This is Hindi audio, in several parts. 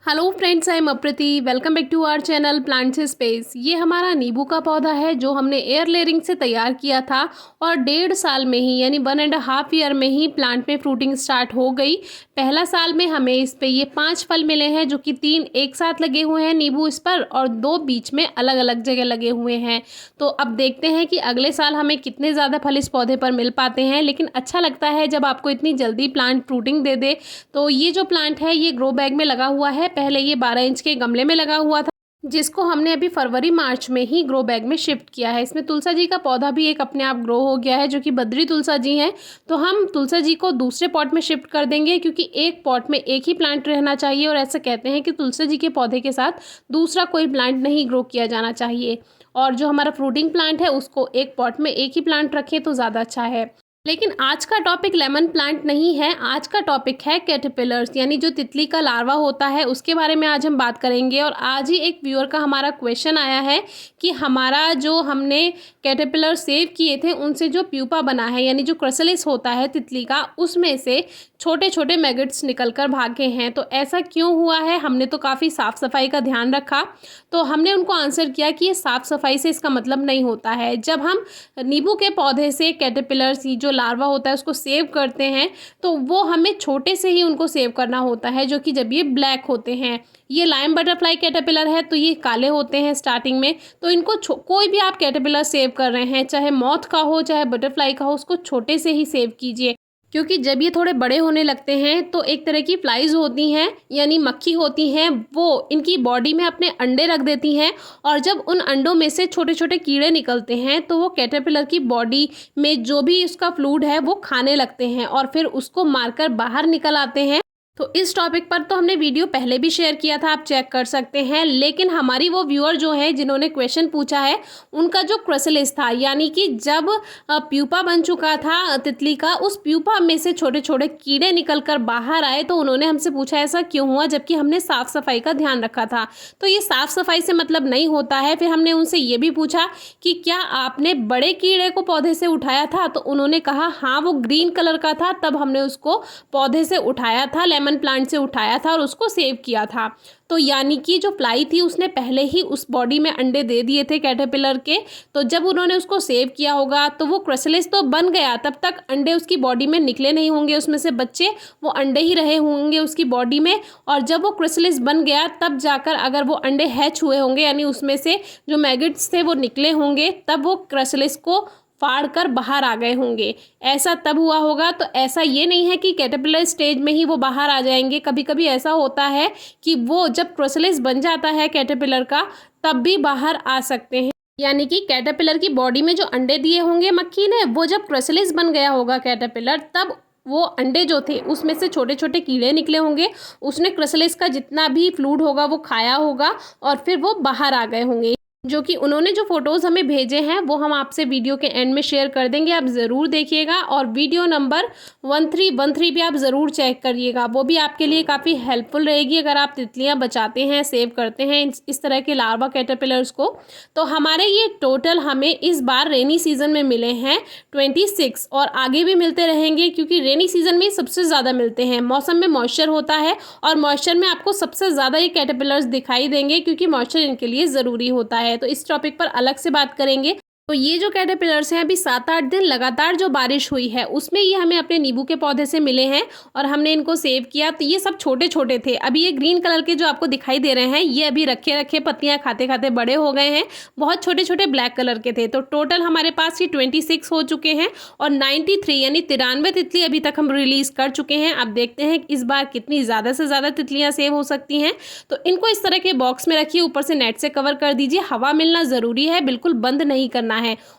Hello friends, I am Aprati. Welcome back to our channel Plants Space. ये हमारा नींबू का पौधा है जो हमने एयर लेयरिंग से तैयार किया था और 1.5 साल में ही यानी 1.5 ईयर में ही प्लांट में फ्रूटिंग स्टार्ट हो गई। पहला साल में हमें इस पे ये 5 फल मिले हैं, जो कि 3 एक साथ लगे हुए हैं नींबू इस पर और 2 बीच में अलग अलग जगह लगे हुए हैं। तो अब देखते हैं कि अगले साल हमें कितने ज़्यादा फल इस पौधे पर मिल पाते हैं। लेकिन अच्छा लगता है जब आपको इतनी जल्दी प्लांट फ्रूटिंग दे दे। तो ये जो प्लांट है ये ग्रो बैग में लगा हुआ है। पहले ये 12 इंच के गमले में लगा हुआ था, जिसको हमने अभी फरवरी मार्च में ही ग्रो बैग में शिफ्ट किया है। इसमें तुलसा जी का पौधा भी एक अपने आप ग्रो हो गया है, जो कि बद्री तुलसा जी हैं। तो हम तुलसा जी को दूसरे पॉट में शिफ्ट कर देंगे, क्योंकि एक पॉट में एक ही प्लांट रहना चाहिए और ऐसा कहते हैं कि तुलसा जी के पौधे के साथ दूसरा कोई प्लांट नहीं ग्रो किया जाना चाहिए। और जो हमारा फ्रूटिंग प्लांट है उसको एक पॉट में एक ही प्लांट रखें तो ज़्यादा अच्छा है। लेकिन आज का टॉपिक लेमन प्लांट नहीं है, आज का टॉपिक है कैटरपिलर्स, यानी जो तितली का लार्वा होता है उसके बारे में आज हम बात करेंगे। और आज ही एक व्यूअर का हमारा क्वेश्चन आया है कि हमारा जो हमने कैटरपिलर सेव किए थे उनसे जो प्यूपा बना है, यानी जो क्राइसलिस होता है तितली का, उसमें से छोटे छोटे मैगट्स निकल कर भागे हैं। तो ऐसा क्यों हुआ है? हमने तो काफ़ी साफ़ सफाई का ध्यान रखा। तो हमने उनको आंसर किया कि ये साफ़ सफाई से इसका मतलब नहीं होता है। जब हम नींबू के पौधे से कैटरपिलर्स जो लार्वा होता है उसको सेव करते हैं तो वो हमें छोटे से ही उनको सेव करना होता है, जो कि जब ये ब्लैक होते हैं। ये लाइम बटरफ्लाई कैटरपिलर है तो ये काले होते हैं स्टार्टिंग में। तो इनको कोई भी आप कैटरपिलर सेव कर रहे हैं, चाहे मॉथ का हो चाहे बटरफ्लाई का हो, उसको छोटे से ही सेव कीजिए। क्योंकि जब ये थोड़े बड़े होने लगते हैं तो एक तरह की फ्लाइज होती हैं, यानी मक्खी होती हैं, वो इनकी बॉडी में अपने अंडे रख देती हैं। और जब उन अंडों में से छोटे छोटे कीड़े निकलते हैं तो वो कैटरपिलर की बॉडी में जो भी उसका फ्लूइड है वो खाने लगते हैं और फिर उसको मारकर बाहर निकल आते हैं। तो इस टॉपिक पर तो हमने वीडियो पहले भी शेयर किया था, आप चेक कर सकते हैं। लेकिन हमारी वो व्यूअर जो है जिन्होंने क्वेश्चन पूछा है, उनका जो क्राइसलिस था, यानी कि जब प्यूपा बन चुका था तितली का, उस प्यूपा में से छोटे छोटे कीड़े निकल कर बाहर आए। तो उन्होंने हमसे पूछा ऐसा क्यों हुआ, जबकि हमने साफ़ सफाई का ध्यान रखा था। तो ये साफ़ सफाई से मतलब नहीं होता है। फिर हमने उनसे ये भी पूछा कि क्या आपने बड़े कीड़े को पौधे से उठाया था? तो उन्होंने कहा हाँ, वो ग्रीन कलर का था, तब हमने उसको पौधे से उठाया था, लेमन प्लांट से उठाया था और उसको सेव किया था। तो यानी कि जो फ्लाई थी उसने पहले ही उस बॉडी में अंडे दे दिए थे कैटरपिलर के। तो जब उन्होंने उसको सेव किया होगा तो वो क्राइसलिस तो बन गया, तब तक अंडे उसकी बॉडी में निकले नहीं होंगे, उसमें से बच्चे, वो अंडे ही रहे होंगे उसकी बॉडी में। और जब वो क्राइसलिस बन गया तब जाकर अगर वो अंडे हैच हुए होंगे, यानी उसमें से जो मैगट्स थे वो निकले होंगे, तब वो क्राइसलिस को फाड़ कर बाहर आ गए होंगे। ऐसा तब हुआ होगा। तो ऐसा ये नहीं है कि कैटरपिलर स्टेज में ही वो बाहर आ जाएंगे। कभी कभी ऐसा होता है कि वो जब क्राइसलिस बन जाता है कैटरपिलर का तब भी बाहर आ सकते हैं। यानी कि कैटरपिलर की बॉडी में जो अंडे दिए होंगे मक्खी ने, वो जब क्राइसलिस बन गया होगा कैटरपिलर, तब वो अंडे जो थे उसमें से छोटे छोटे कीड़े निकले होंगे, उसने क्राइसलिस का जितना भी फ्लूइड होगा वो खाया होगा और फिर वो बाहर आ गए होंगे। जो कि उन्होंने जो फ़ोटोज़ हमें भेजे हैं वो हम आपसे वीडियो के एंड में शेयर कर देंगे, आप ज़रूर देखिएगा। और वीडियो नंबर 1313 भी आप ज़रूर चेक करिएगा, वो भी आपके लिए काफ़ी हेल्पफुल रहेगी अगर आप तितलियां बचाते हैं, सेव करते हैं इस तरह के लार्वा कैटरपिलर्स को। तो हमारे ये टोटल हमें इस बार रेनी सीज़न में मिले हैं 26 और आगे भी मिलते रहेंगे, क्योंकि रेनी सीज़न में सबसे ज़्यादा मिलते हैं। मौसम में मॉइस्चर होता है और मॉइस्चर में आपको सबसे ज़्यादा ये कैटरपिलर्स दिखाई देंगे, क्योंकि मॉइस्चर इनके लिए ज़रूरी होता है। तो इस टॉपिक पर अलग से बात करेंगे। तो ये जो कैटरपिलर्स हैं, अभी 7-8 दिन लगातार जो बारिश हुई है उसमें ये हमें अपने नींबू के पौधे से मिले हैं और हमने इनको सेव किया। तो ये सब छोटे छोटे थे। अभी ये ग्रीन कलर के जो आपको दिखाई दे रहे हैं ये अभी रखे रखे पत्तियां खाते खाते बड़े हो गए हैं। बहुत छोटे छोटे ब्लैक कलर के थे। तो टोटल हमारे पास ये 26 हो चुके हैं और 93 यानी 93 तितली अभी तक हम रिलीज़ कर चुके हैं। अब देखते हैं इस बार कितनी ज़्यादा से ज़्यादा तितलियाँ सेव हो सकती हैं। तो इनको इस तरह के बॉक्स में रखिए, ऊपर से नेट से कवर कर दीजिए। हवा मिलना ज़रूरी है, बिल्कुल बंद नहीं करना है।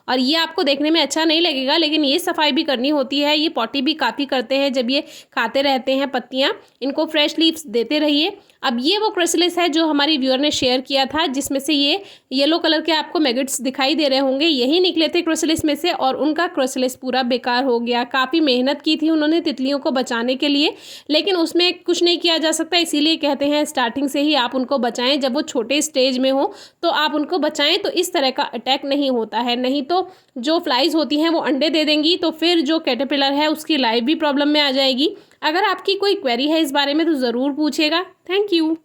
और ये आपको देखने में अच्छा नहीं लगेगा, लेकिन ये सफाई भी करनी होती है। ये पॉटी भी काफ़ी करते हैं जब ये खाते रहते हैं पत्तियां। इनको फ्रेश लीव्स देते रहिए। अब ये वो क्राइसलिस है जो हमारी व्यूअर ने शेयर किया था, जिसमें से ये येलो कलर के आपको मैगट्स दिखाई दे रहे होंगे, यही निकले थे क्राइसलिस में से और उनका क्राइसलिस पूरा बेकार हो गया। काफ़ी मेहनत की थी उन्होंने तितलियों को बचाने के लिए, लेकिन उसमें कुछ नहीं किया जा सकता। इसीलिए कहते हैं स्टार्टिंग से ही आप उनको बचाएं। जब वो छोटे स्टेज में हो तो आप उनको बचाएं, तो इस तरह का अटैक नहीं होता है। नहीं तो जो फ्लाइज होती हैं वो अंडे दे देंगी, तो फिर जो कैटरपिलर है उसकी लाइफ भी प्रॉब्लम में आ जाएगी। अगर आपकी कोई क्वेरी है इस बारे में तो ज़रूर पूछिएगा। Thank you.